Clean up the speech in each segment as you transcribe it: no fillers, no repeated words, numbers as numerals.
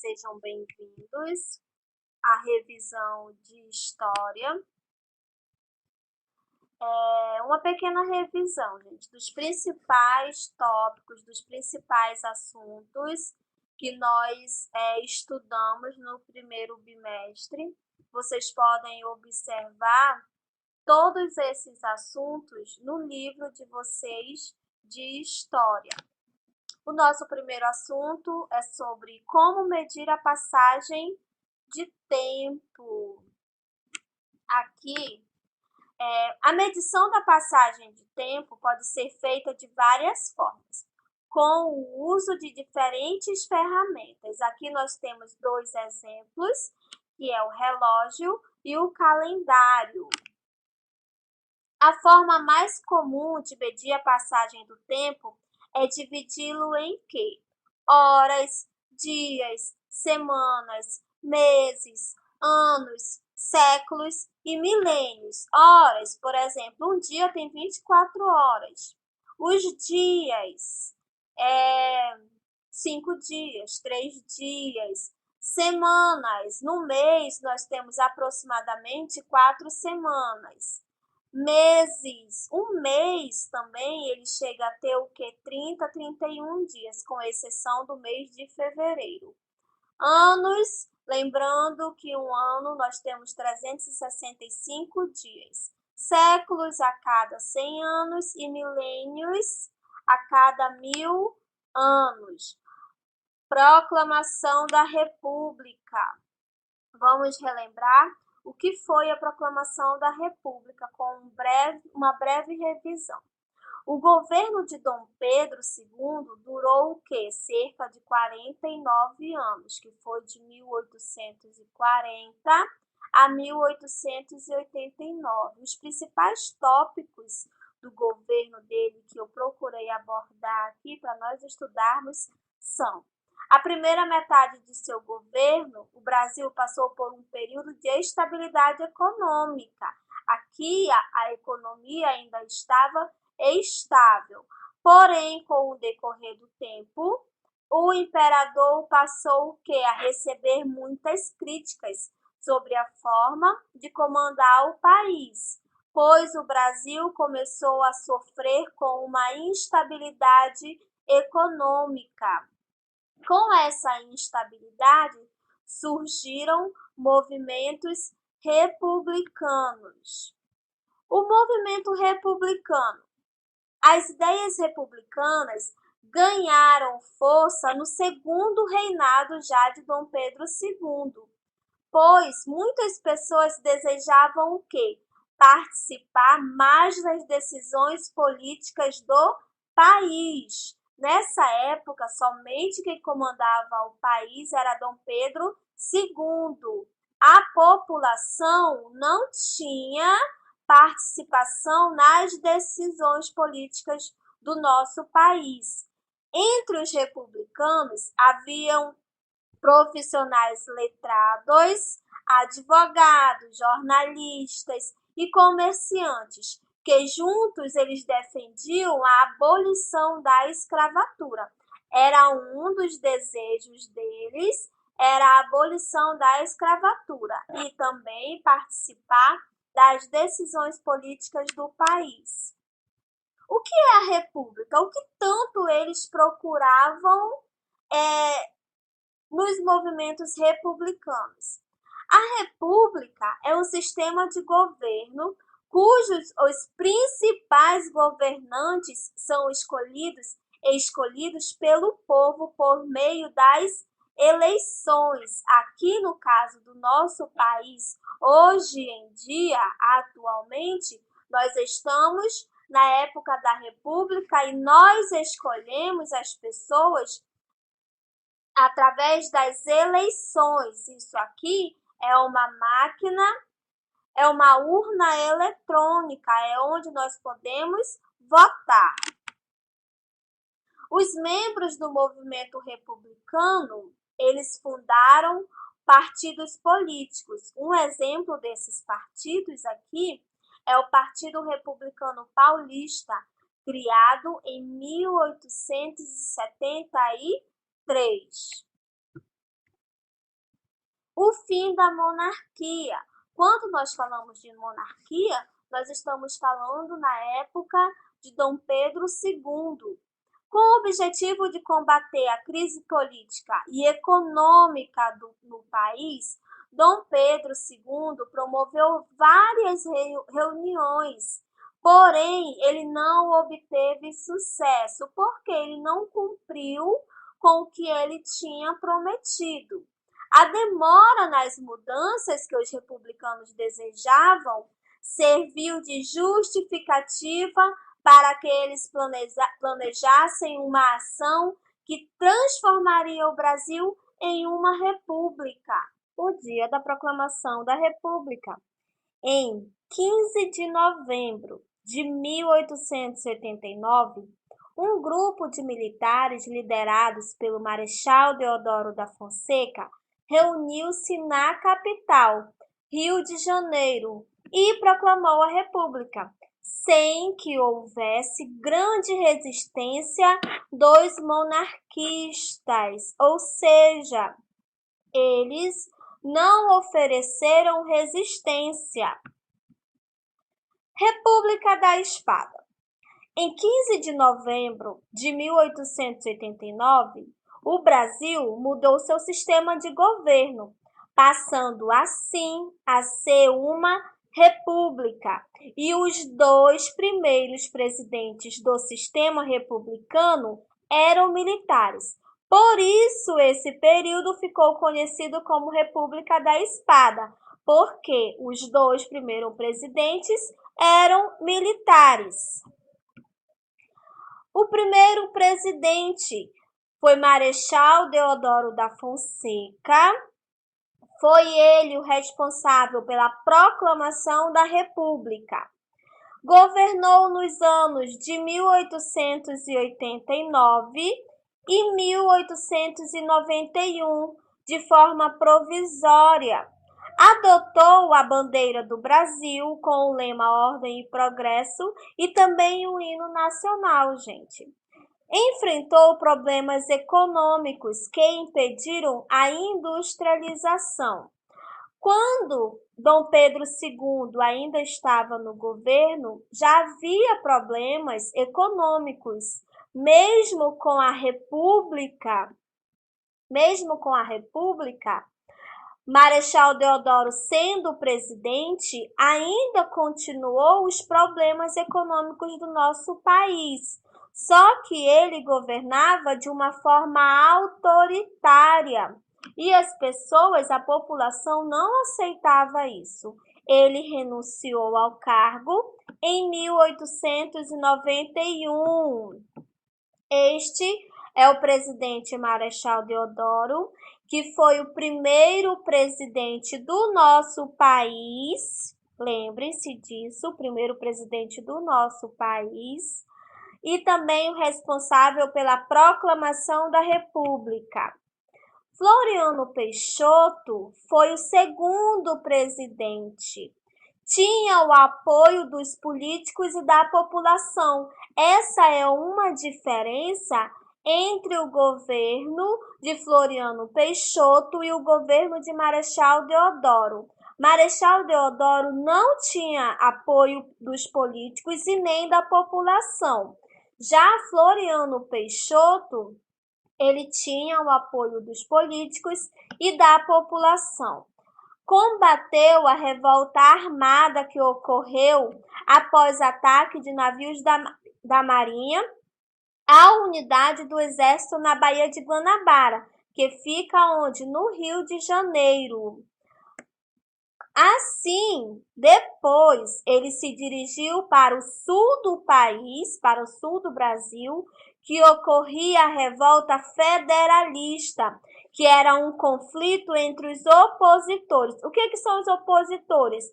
sejam bem-vindos à revisão de História. Uma pequena revisão, gente, dos principais tópicos, dos principais assuntos que nós estudamos no primeiro bimestre. Vocês podem observar todos esses assuntos no livro de vocês de História. O nosso primeiro assunto é sobre como medir a passagem de tempo. Aqui, a medição da passagem de tempo pode ser feita de várias formas, com o uso de diferentes ferramentas. Aqui nós temos dois exemplos, que é o relógio e o calendário. A forma mais comum de medir a passagem do tempo é dividi-lo em quê? Horas, dias, semanas, meses, anos, séculos e milênios. Horas, por exemplo, um dia tem 24 horas. Os dias, 5 dias, 3 dias. Semanas, no mês nós temos aproximadamente 4 semanas. Meses, um mês também ele chega a ter o que? 30, 31 dias, com exceção do mês de fevereiro. Anos, lembrando que um ano nós temos 365 dias. Séculos a cada 100 anos e milênios a cada 1000 anos. Proclamação da República. Vamos relembrar o que foi a Proclamação da República com uma breve revisão. O governo de Dom Pedro II durou o quê? Cerca de 49 anos, que foi de 1840 a 1889. Os principais tópicos do governo dele que eu procurei abordar aqui para nós estudarmos são: a primeira metade de seu governo, o Brasil passou por um período de estabilidade econômica. Aqui a economia ainda estava estável. Porém, com o decorrer do tempo, o imperador passou o quê? A receber muitas críticas sobre a forma de comandar o país, pois o Brasil começou a sofrer com uma instabilidade econômica. Com essa instabilidade, surgiram movimentos republicanos. O movimento republicano. As ideias republicanas ganharam força no segundo reinado já de Dom Pedro II, pois muitas pessoas desejavam o quê? Participar mais das decisões políticas do país. Nessa época, somente quem comandava o país era Dom Pedro II. A população não tinha participação nas decisões políticas do nosso país. Entre os republicanos, haviam profissionais letrados, advogados, jornalistas e comerciantes, que juntos eles defendiam a abolição da escravatura. Era um dos desejos deles, era a abolição da escravatura e também participar das decisões políticas do país. O que é a República? O que tanto eles procuravam nos movimentos republicanos? A República é um sistema de governo cujos os principais governantes são escolhidos pelo povo por meio das eleições. Aqui no caso do nosso país, hoje em dia, atualmente, nós estamos na época da República e nós escolhemos as pessoas através das eleições. Isso aqui é uma máquina, é uma urna eletrônica, é onde nós podemos votar. Os membros do movimento republicano, eles fundaram partidos políticos. Um exemplo desses partidos aqui é o Partido Republicano Paulista, criado em 1873. o fim da monarquia. Quando nós falamos de monarquia, nós estamos falando na época de Dom Pedro II. Com o objetivo de combater a crise política e econômica no país, Dom Pedro II promoveu várias reuniões, porém ele não obteve sucesso, porque ele não cumpriu com o que ele tinha prometido. A demora nas mudanças que os republicanos desejavam serviu de justificativa para que eles planejassem uma ação que transformaria o Brasil em uma república. O dia da proclamação da República. Em 15 de novembro de 1889, um grupo de militares liderados pelo Marechal Deodoro da Fonseca reuniu-se na capital, Rio de Janeiro, e proclamou a República, sem que houvesse grande resistência dos monarquistas, ou seja, eles não ofereceram resistência. República da Espada. Em 15 de novembro de 1889, o Brasil mudou seu sistema de governo, passando assim a ser uma república, e os dois primeiros presidentes do sistema republicano eram militares. Por isso, esse período ficou conhecido como República da Espada, porque os dois primeiros presidentes eram militares. O primeiro presidente foi Marechal Deodoro da Fonseca. Foi ele o responsável pela proclamação da República. Governou nos anos de 1889 e 1891, de forma provisória. Adotou a bandeira do Brasil com o lema Ordem e Progresso e também o hino nacional, gente. Enfrentou problemas econômicos que impediram a industrialização. Quando Dom Pedro II ainda estava no governo, já havia problemas econômicos. Mesmo com a República, Marechal Deodoro sendo presidente, ainda continuou os problemas econômicos do nosso país. Só que ele governava de uma forma autoritária e as pessoas, a população não aceitava isso. Ele renunciou ao cargo em 1891. Este é o presidente Marechal Deodoro, que foi o primeiro presidente do nosso país. Lembre-se disso, o primeiro presidente do nosso país. E também o responsável pela proclamação da República. Floriano Peixoto foi o segundo presidente. Tinha o apoio dos políticos e da população. Essa é uma diferença entre o governo de Floriano Peixoto e o governo de Marechal Deodoro. Marechal Deodoro não tinha apoio dos políticos e nem da população. Já Floriano Peixoto, ele tinha o apoio dos políticos e da população. Combateu a revolta armada que ocorreu após ataque de navios da Marinha à unidade do Exército na Baía de Guanabara, que fica onde? No Rio de Janeiro. Assim, depois, ele se dirigiu para o sul do país, para o sul do Brasil, que ocorria a revolta federalista, que era um conflito entre os opositores. O que são os opositores?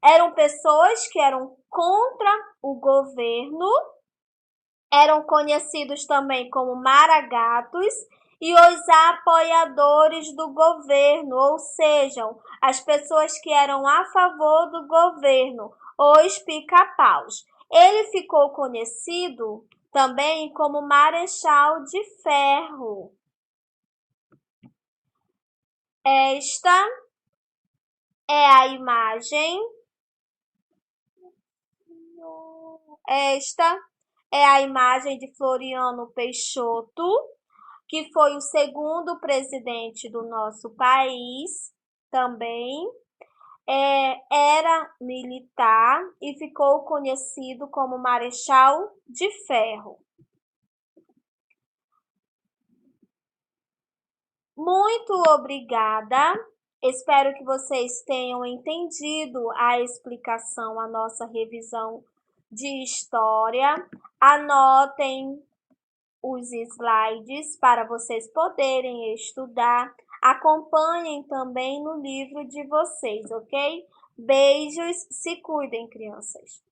Eram pessoas que eram contra o governo, eram conhecidos também como maragatos, e os apoiadores do governo, ou seja, as pessoas que eram a favor do governo, os pica-paus. Ele ficou conhecido também como Marechal de Ferro. Esta é a imagem. Esta é a imagem de Floriano Peixoto, que foi o segundo presidente do nosso país também. Era militar e ficou conhecido como Marechal de Ferro. Muito obrigada. Espero que vocês tenham entendido a explicação, a nossa revisão de história. Anotem os slides para vocês poderem estudar. Acompanhem também no livro de vocês, ok? Beijos, se cuidem, crianças.